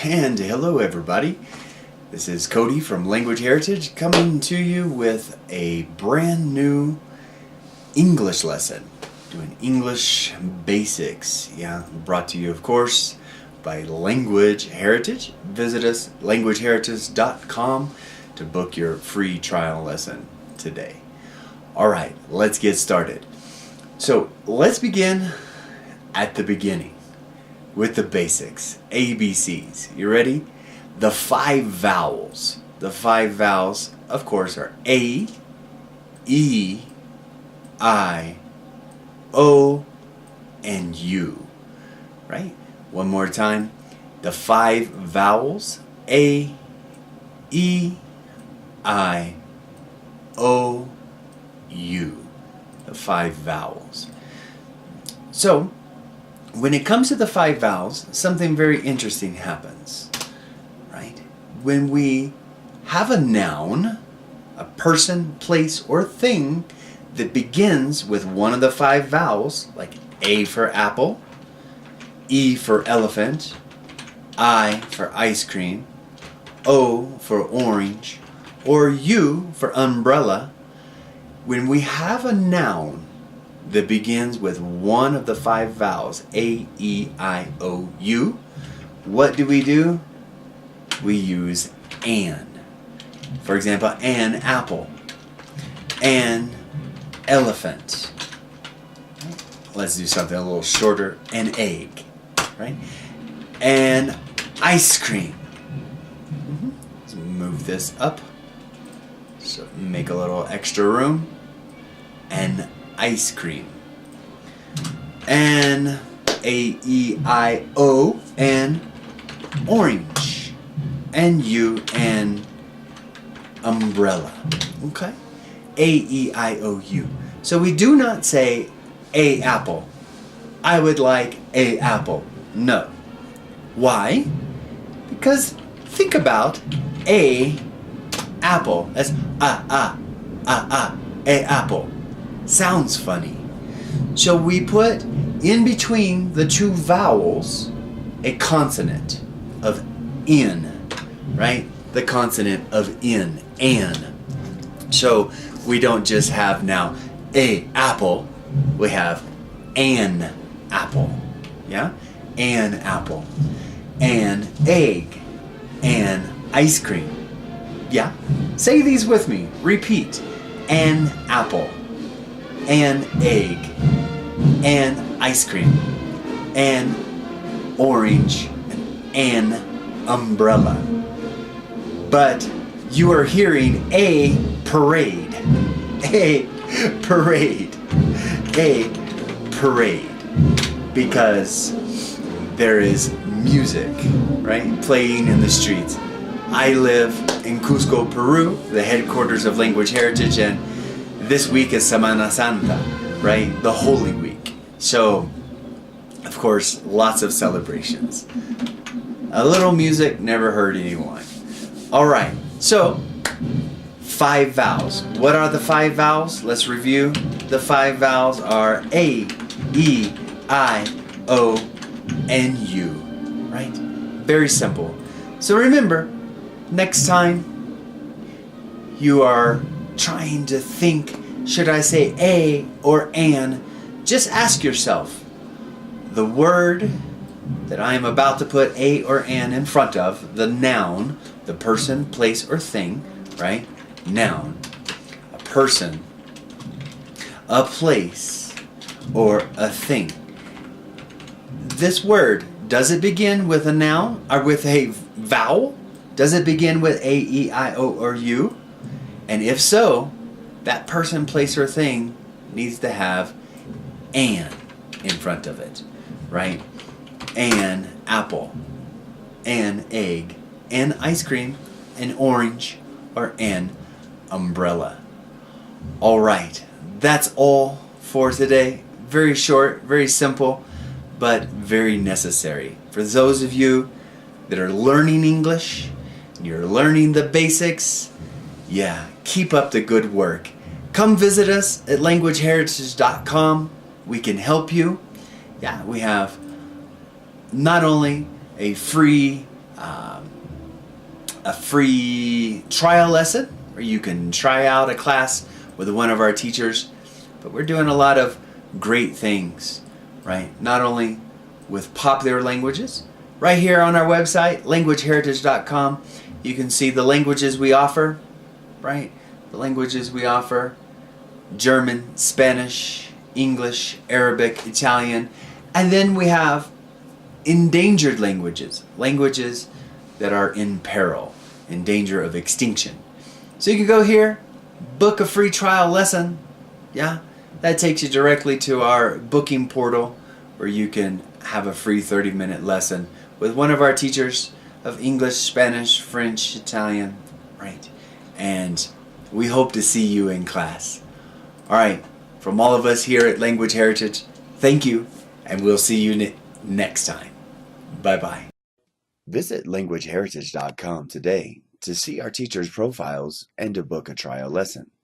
And hello everybody. This is Cody from Language Heritage coming to you with a brand new English lesson. Doing English basics. Brought to you of course by Language Heritage. Visit us languageheritage.com to book your free trial lesson today. Alright, let's get started. So let's begin at the beginning with the basics, ABCs. You ready? The 5 vowels. The 5 vowels, of course, are A, E, I, O, and U. Right? One more time. The 5 vowels, A, E, I, O, U. The 5 vowels. So, when it comes to the 5 vowels, something very interesting happens, right? When we have a noun, a person, place, or thing that begins with one of the 5 vowels, like A for apple, E for elephant, I for ice cream, O for orange, or U for umbrella, when we have a noun that begins with one of the 5 vowels, A, E, I, O, U, what do? We use an. For example, an apple, an elephant. Let's do something a little shorter, an egg, right? An ice cream. Let's move this up, so make a little extra room. An ice cream. An A-E-I-O, an orange. And U, an umbrella. Okay? A-E-I-O-U. So we do not say a apple. I would like a apple. No. Why? Because think about a apple. That's a apple. Sounds funny. So we put in between the 2 vowels a consonant of N, right? The consonant of N, an. So we don't just have now a apple, we have an apple. Yeah? An apple. An egg. An ice cream. Yeah? Say these with me. Repeat. An apple. An egg, an ice cream, an orange, an umbrella. But you are hearing a parade, a parade, a parade, because there is music, right, playing in the streets. I live in Cusco, Peru, the headquarters of Language Heritage, and this week is Semana Santa, right? The Holy Week. So, of course, lots of celebrations. A little music never hurt anyone. Alright, so 5 vowels. What are the 5 vowels? Let's review. The 5 vowels are A, E, I, O, and U. Right? Very simple. So remember, next time you are trying to think, should I say a or an, just ask yourself, the word that I am about to put a or an in front of, the noun, the person, place, or thing, right? Noun, a person, a place, or a thing. This word, does it begin with a noun or with a vowel? Does it begin with A, E, I, O, or U? And if so, that person, place, or thing needs to have an in front of it, right? An apple, an egg, an ice cream, an orange, or an umbrella. All right, that's all for today. Very short, very simple, but very necessary. For those of you that are learning English, you're learning the basics, keep up the good work. Come visit us at languageheritage.com. We can help you. We have not only a free a free trial lesson where you can try out a class with one of our teachers. But we're doing a lot of great things, right? Not only with popular languages. Right here on our website, languageheritage.com, you can see the languages we offer, right? The languages we offer: German, Spanish, English, Arabic, Italian. And then we have endangered languages, languages that are in peril, in danger of extinction. So you can go here, book a free trial lesson. Yeah, that takes you directly to our booking portal where you can have a free 30-minute lesson with one of our teachers of English, Spanish, French, Italian, right? And we hope to see you in class. All right, from all of us here at Language Heritage, thank you, and we'll see you next time. Bye-bye. Visit languageheritage.com today to see our teachers' profiles and to book a trial lesson.